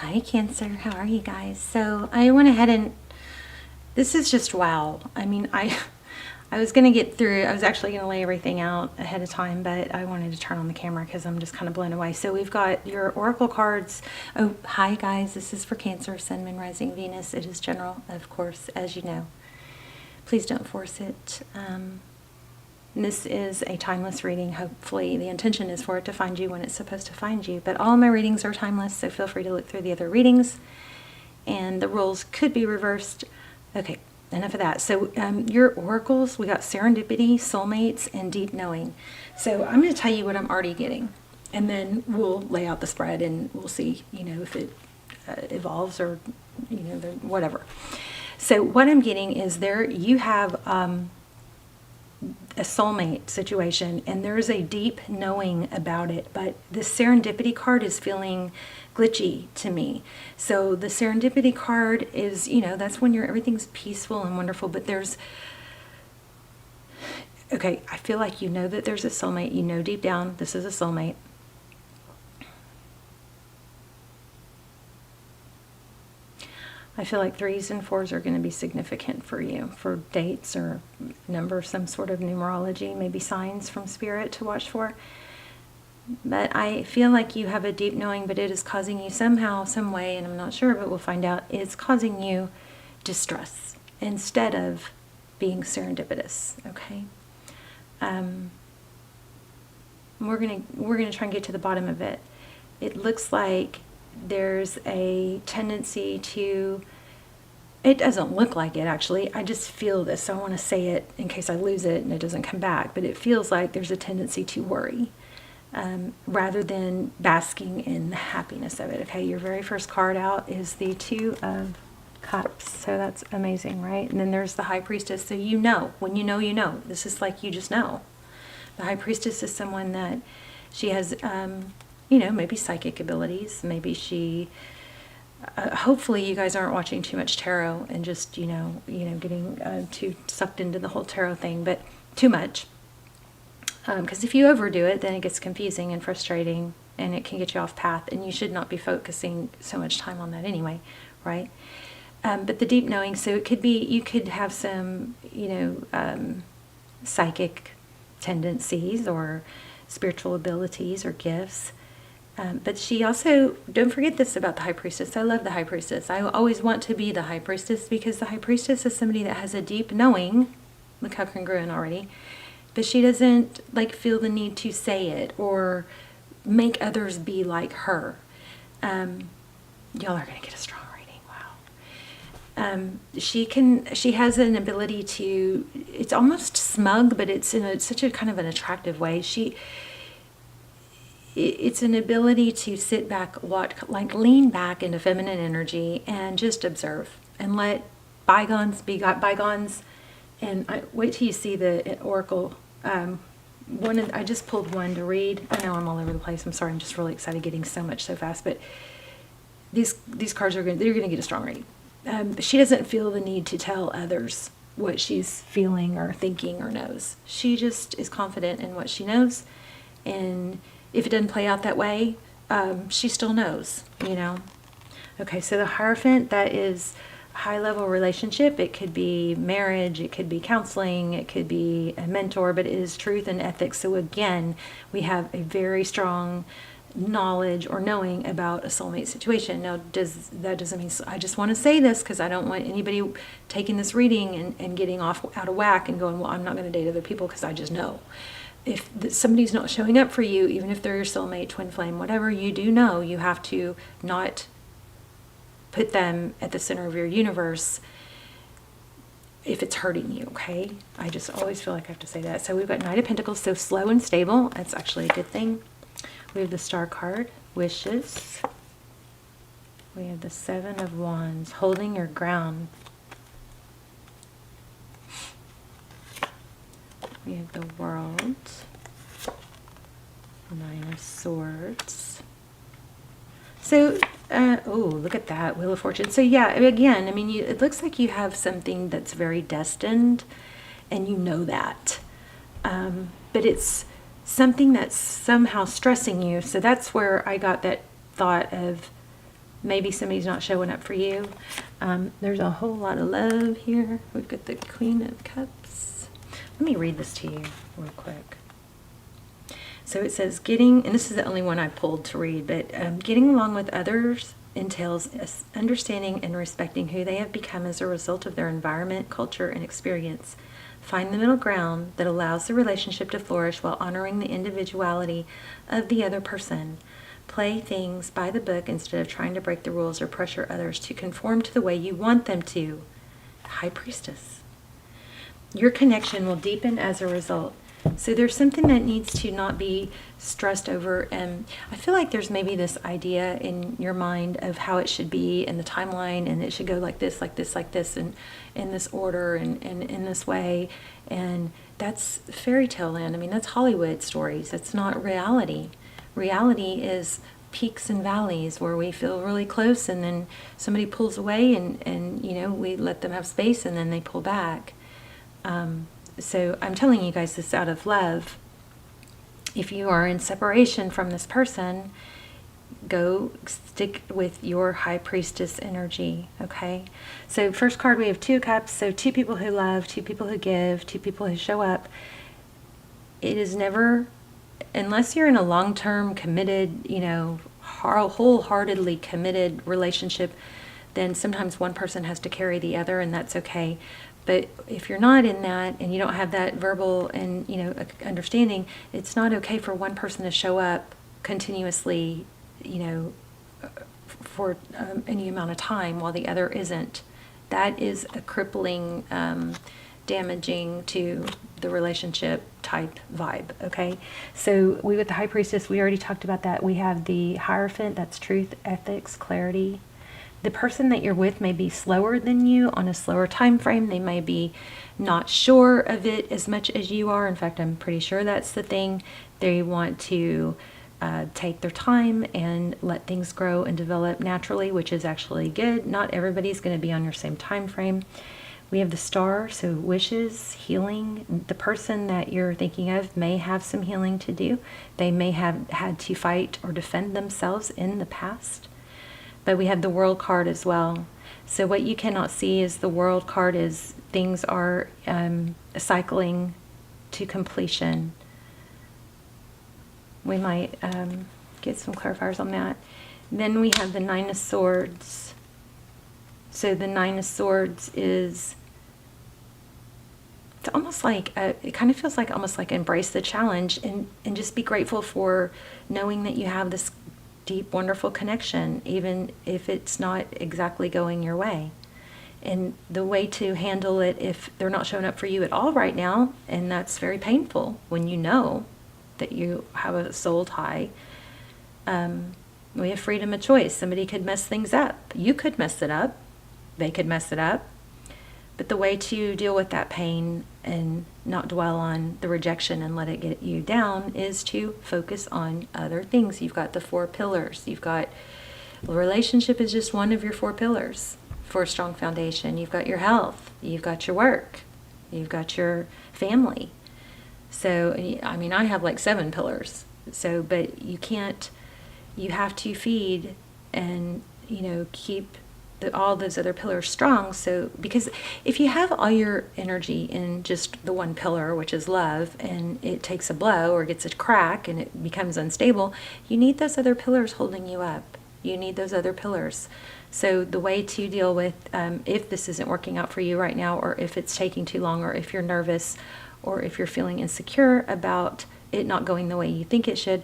Hi Cancer, how are you guys? So I went ahead and this is just wow. I mean, I was going to get through, I was actually going to lay everything out ahead of time, but I wanted to turn on the camera because I'm just kind of blown away. So we've got your oracle cards. Oh, hi guys, this is for Cancer, Sun, Moon, Rising, Venus. It is general, of course, as you know. Please don't force it. This is a timeless reading. Hopefully the intention is for it to find you when it's supposed to find you, but all my readings are timeless, so feel free to look through the other readings, and the roles could be reversed. Okay, enough of that. So your oracles, we got serendipity, soulmates, and deep knowing. So I'm going to tell you what I'm already getting, and then we'll lay out the spread and we'll see, you know, if it evolves or, you know, whatever. So what I'm getting is there you have a soulmate situation, and there's a deep knowing about it, but the serendipity card is feeling glitchy to me. So the serendipity card is, you know, that's when everything's peaceful and wonderful, but there's, okay, I feel like you know that there's a soulmate. You know deep down this is a soulmate. I feel like 3s and 4s are going to be significant for you, for dates or number, some sort of numerology, maybe signs from spirit to watch for. But I feel like you have a deep knowing, but it is causing you somehow, some way, and I'm not sure, but we'll find out, it's causing you distress instead of being serendipitous, okay? We're gonna try and get to the bottom of it. It looks like there's a tendency to, it doesn't look like it actually, I just feel this, so I want to say it in case I lose it and it doesn't come back, but it feels like there's a tendency to worry rather than basking in the happiness of it. Okay, your very first card out is the 2 of Cups, so that's amazing, right? And then there's the High Priestess, so you know, when you know, you know. This is like you just know. The High Priestess is someone that she has you know, maybe psychic abilities, maybe she, hopefully you guys aren't watching too much tarot and just, you know, getting too sucked into the whole tarot thing, but too much. Because if you overdo it, then it gets confusing and frustrating, and it can get you off path, and you should not be focusing so much time on that anyway, right? But the deep knowing, so it could be, you could have some, you know, psychic tendencies or spiritual abilities or gifts. But she also, don't forget this about the High Priestess. I love the High Priestess. I always want to be the High Priestess because the High Priestess is somebody that has a deep knowing. Look how congruent already. But she doesn't like feel the need to say it or make others be like her. Y'all are going to get a strong reading. Wow. She has an ability to, it's almost smug, but it's in such a kind of an attractive way. It's an ability to sit back, watch, like lean back into feminine energy and just observe and let bygones be bygones. And wait till you see the oracle. I just pulled one to read. I know I'm all over the place. I'm sorry. I'm just really excited, getting so much so fast. But these cards they're going to get a strong reading. But she doesn't feel the need to tell others what she's feeling or thinking or knows. She just is confident in what she knows, and if it doesn't play out that way, she still knows, you know. Okay, so the Hierophant, that is a high-level relationship. It could be marriage, it could be counseling, it could be a mentor, but it is truth and ethics. So again, we have a very strong knowledge or knowing about a soulmate situation. Now, that doesn't mean, I just want to say this because I don't want anybody taking this reading and getting out of whack and going, well, I'm not going to date other people because I just know. If somebody's not showing up for you, even if they're your soulmate, twin flame, whatever, you do know you have to not put them at the center of your universe if it's hurting you, okay? I just always feel like I have to say that. So we've got Knight of Pentacles, so slow and stable. That's actually a good thing. We have the Star card, wishes. We have the 7 of Wands, holding your ground. We have the World, 9 of Swords. So, oh, look at that, Wheel of Fortune. So yeah, again, I mean, it looks like you have something that's very destined, and you know that. But it's something that's somehow stressing you. So that's where I got that thought of maybe somebody's not showing up for you. There's a whole lot of love here. We've got the Queen of Cups. Let me read this to you real quick. So it says getting, and this is the only one I pulled to read, but getting along with others entails understanding and respecting who they have become as a result of their environment, culture, and experience. Find the middle ground that allows the relationship to flourish while honoring the individuality of the other person. Play things by the book instead of trying to break the rules or pressure others to conform to the way you want them to. High Priestess. Your connection will deepen as a result. So there's something that needs to not be stressed over. And I feel like there's maybe this idea in your mind of how it should be in the timeline, and it should go like this, like this, like this, and in this order, and in this way. And that's fairy tale land. I mean, that's Hollywood stories. That's not reality. Reality is peaks and valleys where we feel really close, and then somebody pulls away, and you know, we let them have space, and then they pull back. So I'm telling you guys this out of love. If you are in separation from this person, go stick with your High Priestess energy, okay? So first card, we have 2 cups. So 2 people who love, 2 people who give, 2 people who show up. It is never, unless you're in a long-term committed, you know, wholeheartedly committed relationship, then sometimes one person has to carry the other, and that's okay. But if you're not in that, and you don't have that verbal and, you know, understanding, it's not okay for one person to show up continuously, you know, for any amount of time while the other isn't. That is a crippling, damaging to the relationship type vibe, okay? So we with the High Priestess, we already talked about that. We have the Hierophant, that's truth, ethics, clarity. The person that you're with may be slower than you on a slower time frame. They may be not sure of it as much as you are. In fact, I'm pretty sure that's the thing. They want to take their time and let things grow and develop naturally, which is actually good. Not everybody's going to be on your same time frame. We have the Star, so wishes, healing. The person that you're thinking of may have some healing to do. They may have had to fight or defend themselves in the past. But we have the World card as well. So what you cannot see is the World card is things are cycling to completion. We might get some clarifiers on that. Then we have the Nine of Swords. So the Nine of Swords is, it's almost like, it kind of feels like almost like embrace the challenge and just be grateful for knowing that you have this deep, wonderful connection, even if it's not exactly going your way. And the way to handle it if they're not showing up for you at all right now, and that's very painful when you know that you have a soul tie. We have freedom of choice. Somebody could mess things up. You could mess it up. They could mess it up. But the way to deal with that pain and not dwell on the rejection and let it get you down is to focus on other things. You've got the 4 pillars. You've got, the relationship is just one of your 4 pillars for a strong foundation. You've got your health. You've got your work. You've got your family. So, I mean, I have like 7 pillars. So, but you can't, you have to feed and, you know, keep all those other pillars strong. So because if you have all your energy in just the one pillar, which is love, and it takes a blow or gets a crack and it becomes unstable, you need those other pillars holding you up. You need those other pillars. So the way to deal with if this isn't working out for you right now, or if it's taking too long, or if you're nervous, or if you're feeling insecure about it not going the way you think it should,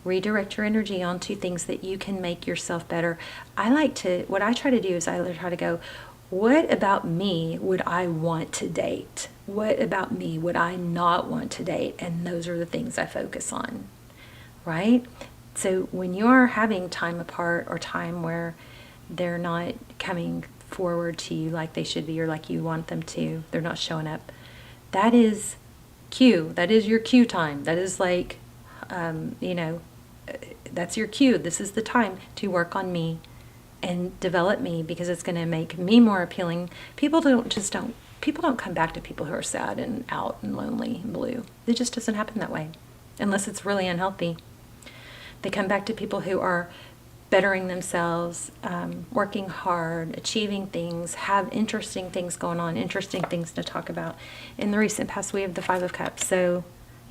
redirect your energy onto things that you can make yourself better. What I try to do is I try to go, what about me would I want to date? What about me would I not want to date? And those are the things I focus on, right? So when you are having time apart or time where they're not coming forward to you like they should be or like you want them to, they're not showing up, that is cue. That is your cue time. That is like, you know, that's your cue. This is the time to work on me and develop me, because it's going to make me more appealing. People don't come back to people who are sad and out and lonely and blue. It just doesn't happen that way unless it's really unhealthy. They come back to people who are bettering themselves, working hard, achieving things, have interesting things going on, interesting things to talk about. In the recent past, we have the Five of Cups. So,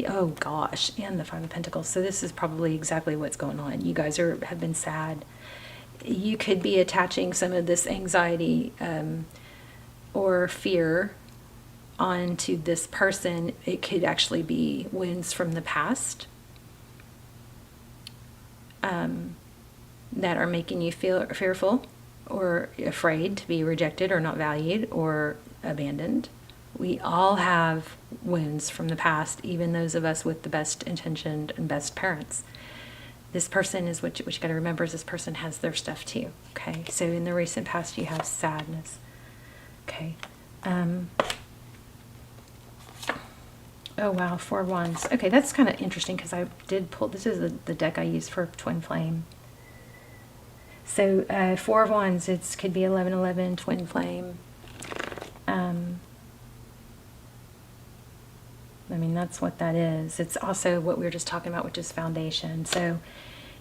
oh gosh, and the Five of Pentacles. So this is probably exactly what's going on. You guys have been sad. You could be attaching some of this anxiety or fear onto this person. It could actually be wounds from the past that are making you feel fearful or afraid to be rejected or not valued or abandoned. We all have wounds from the past, even those of us with the best intentioned and best parents. This person is what you got to remember is this person has their stuff too. Okay, so in the recent past you have sadness. Okay. Oh wow, Four of Wands. Okay, that's kind of interesting because I did pull. This is the deck I use for Twin Flame. So Four of Wands. It could be 1111 Twin Flame. I mean, that's what that is. It's also what we were just talking about, which is foundation. So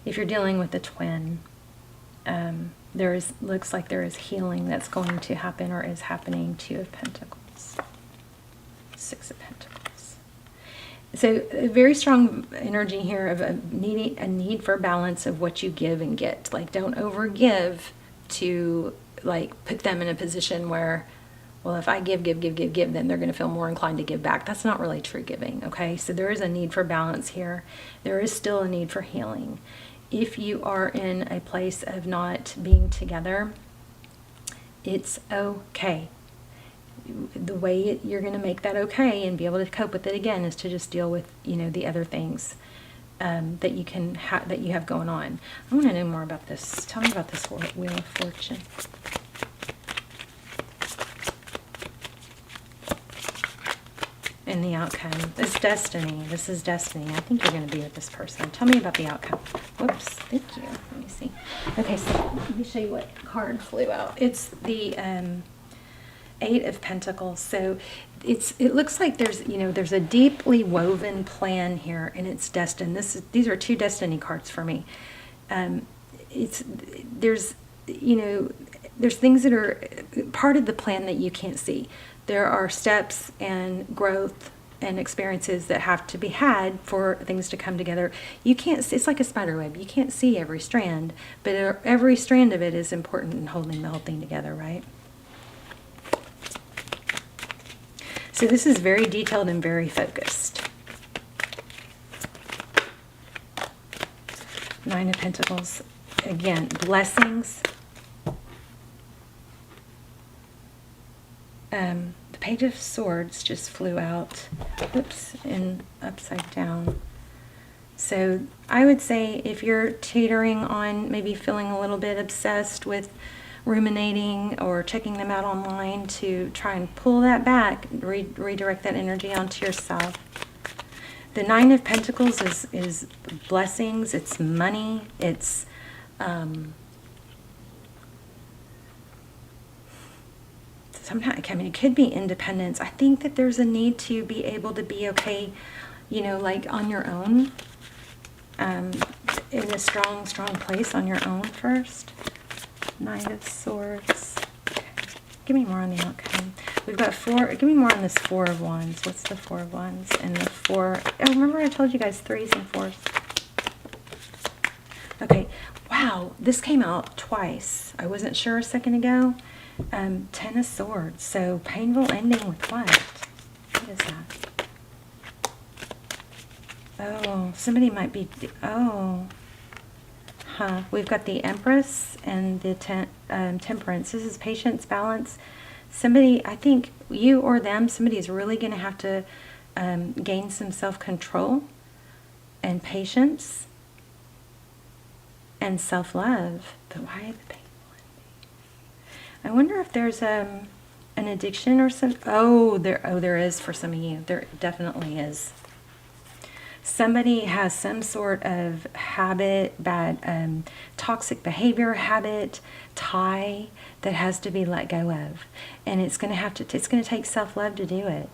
if you're dealing with a twin, looks like there is healing that's going to happen or is happening. Two of Pentacles. Six of Pentacles. So a very strong energy here of a need for balance of what you give and get. Like, don't overgive to like put them in a position where, well, if I give, then they're going to feel more inclined to give back. That's not really true giving, okay? So there is a need for balance here. There is still a need for healing. If you are in a place of not being together, it's okay. The way you're going to make that okay and be able to cope with it again is to just deal with, the other things that you have going on. I want to know more about this. Tell me about this Wheel of Fortune. And the outcome. It's destiny. This is destiny. I think you're going to be with this person. Tell me about the outcome. Whoops. Thank you. Let me see. Okay, so let me show you what card flew out. It's the Eight of Pentacles. So it looks like there's a deeply woven plan here, and it's destined. These are two destiny cards for me. There's things that are part of the plan that you can't see. There are steps and growth and experiences that have to be had for things to come together. You can't see, it's like a spider web. You can't see every strand, but every strand of it is important in holding the whole thing together, right? So this is very detailed and very focused. Nine of Pentacles. Again, blessings. The Page of Swords just flew out. Oops, and upside down. So I would say if you're teetering on maybe feeling a little bit obsessed with ruminating or checking them out online, to try and pull that back, redirect that energy onto yourself. The Nine of Pentacles is blessings, it's money, it's sometimes, it could be independence. I think that there's a need to be able to be okay, like on your own, in a strong place on your own first. Knight of Swords. Okay. Give me more on the outcome. We've got four. Give me more on this Four of Wands. What's the Four of Wands? And the four. Oh, remember I told you guys threes and fours. Okay. Wow. This came out twice. I wasn't sure a second ago. Ten of Swords. So painful ending with what? What is that? Oh, somebody might be. Oh. Huh. We've got the Empress and the Temperance. This is patience, balance. Somebody, I think you or them, somebody is really going to have to gain some self-control and patience and self-love. But why the painful ending? I wonder if there's an addiction or some. There is for some of you. There definitely is. Somebody has some sort of habit, bad toxic behavior habit, tie that has to be let go of, and it's going to take self-love to do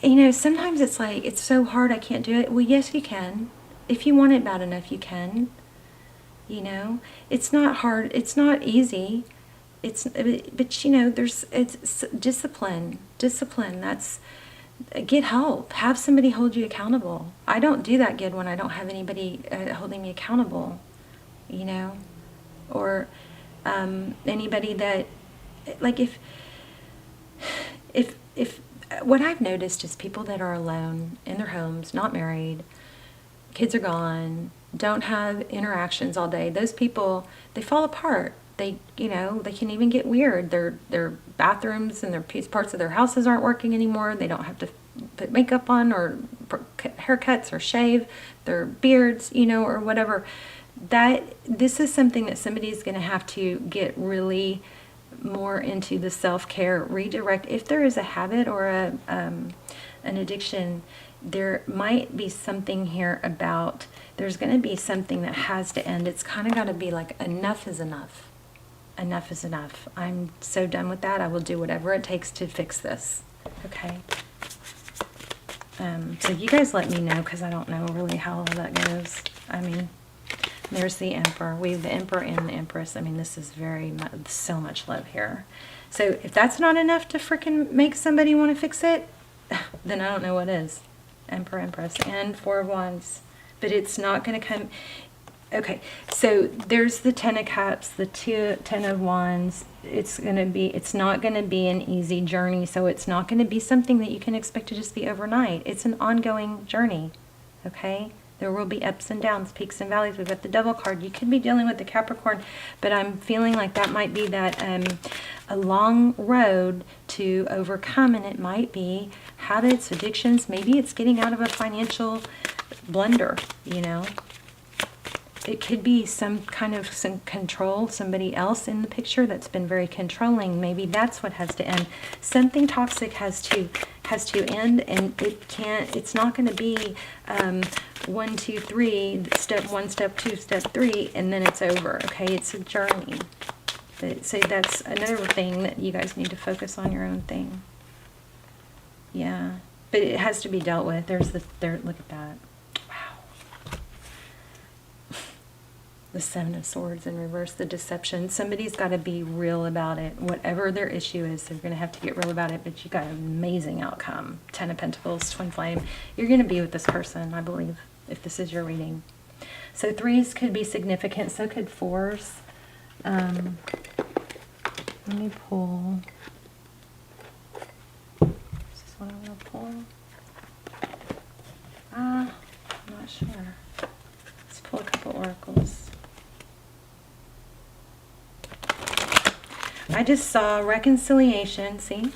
it. Sometimes it's like, it's so hard, I can't do it. Well, yes, you can. If you want it bad enough, you can. You know, it's not hard. It's not easy. But you know, it's discipline. Discipline. Get help. Have somebody hold you accountable. I don't do that good when I don't have anybody holding me accountable, you know, or anybody that, like, if what I've noticed is people that are alone in their homes, not married, kids are gone, don't have interactions all day. Those people, they fall apart. They, you know, they can even get weird. Their bathrooms and their parts of their houses aren't working anymore. They don't have to put makeup on or haircuts or shave their beards, you know, or whatever. This is something that somebody's going to have to get really more into the self-care, redirect. If there is a habit or an addiction, there might be something here about, there's going to be something that has to end. It's kind of got to be like, enough is enough. Enough is enough. I'm so done with that. I will do whatever it takes to fix this. Okay. So you guys let me know, because I don't know really how all that goes. I mean, there's the Emperor. We have the Emperor and the Empress. I mean, this is so much love here. So if that's not enough to freaking make somebody want to fix it, then I don't know what is. Emperor, Empress, and Four of Wands. But it's not going to come... Okay, so there's the Ten of Cups, the Ten of Wands. It's not going to be an easy journey, so it's not going to be something that you can expect to just be overnight. It's an ongoing journey, okay? There will be ups and downs, peaks and valleys. We've got the Devil card. You could be dealing with the Capricorn, but I'm feeling like that might be a long road to overcome, and it might be habits, addictions. Maybe it's getting out of a financial blunder, you know? It could be some control, somebody else in the picture that's been very controlling. Maybe that's what has to end. Something toxic has to end, and it's not going to be 1, 2, 3, step 1, step 2, step 3, and then it's over. Okay, it's a journey. So that's another thing that you guys need to focus on your own thing. Yeah, but it has to be dealt with. Look at that. The Seven of Swords in reverse, the deception. Somebody's got to be real about it. Whatever their issue is, they're going to have to get real about it, but you got an amazing outcome. Ten of Pentacles, Twin Flame. You're going to be with this person, I believe, if this is your reading. So 3s could be significant, so could 4s. Let me pull. Is this what I want to pull? I'm not sure. Let's pull a couple oracles. I just saw reconciliation, see?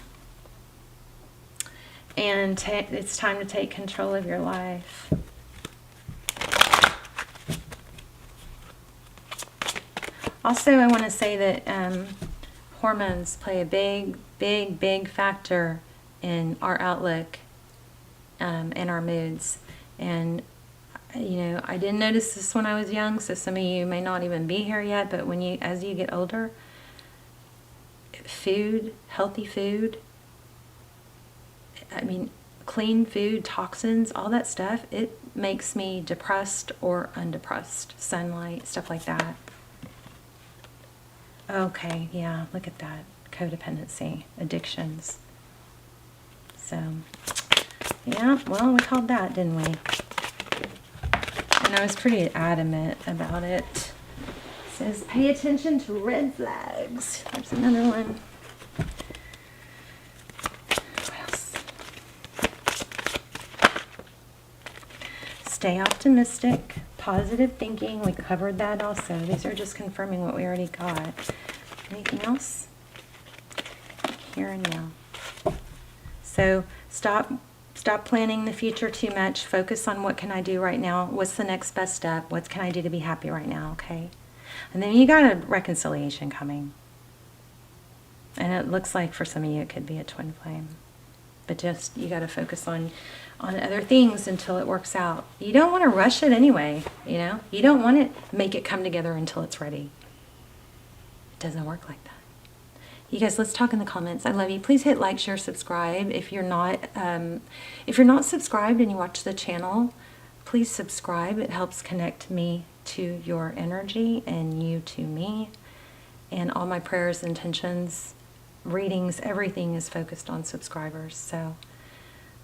And it's time to take control of your life. Also, I want to say that hormones play a big factor in our outlook and our moods. And, you know, I didn't notice this when I was young, so some of you may not even be here yet, but as you get older, food, healthy food, I mean, clean food, toxins, all that stuff, it makes me depressed or undepressed. Sunlight, stuff like that. Okay, yeah, look at that. Codependency, addictions. So, yeah, well, we called that, didn't we? And I was pretty adamant about it. It says, pay attention to red flags. There's another one. What else? Stay optimistic. Positive thinking. We covered that also. These are just confirming what we already got. Anything else? Here and now. So stop planning the future too much. Focus on what can I do right now. What's the next best step? What can I do to be happy right now? Okay. And then you got a reconciliation coming. And it looks like for some of you it could be a twin flame. But just, you got to focus on other things until it works out. You don't want to rush it anyway, you know? You don't want to make it come together until it's ready. It doesn't work like that. You guys, let's talk in the comments. I love you. Please hit like, share, subscribe. If you're not subscribed and you watch the channel, please subscribe. It helps connect me to your energy and you to me. And all my prayers, intentions, readings, everything is focused on subscribers. So,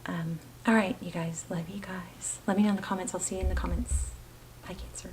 all right, you guys. Love you guys. Let me know in the comments. I'll see you in the comments. Bye, Cancer.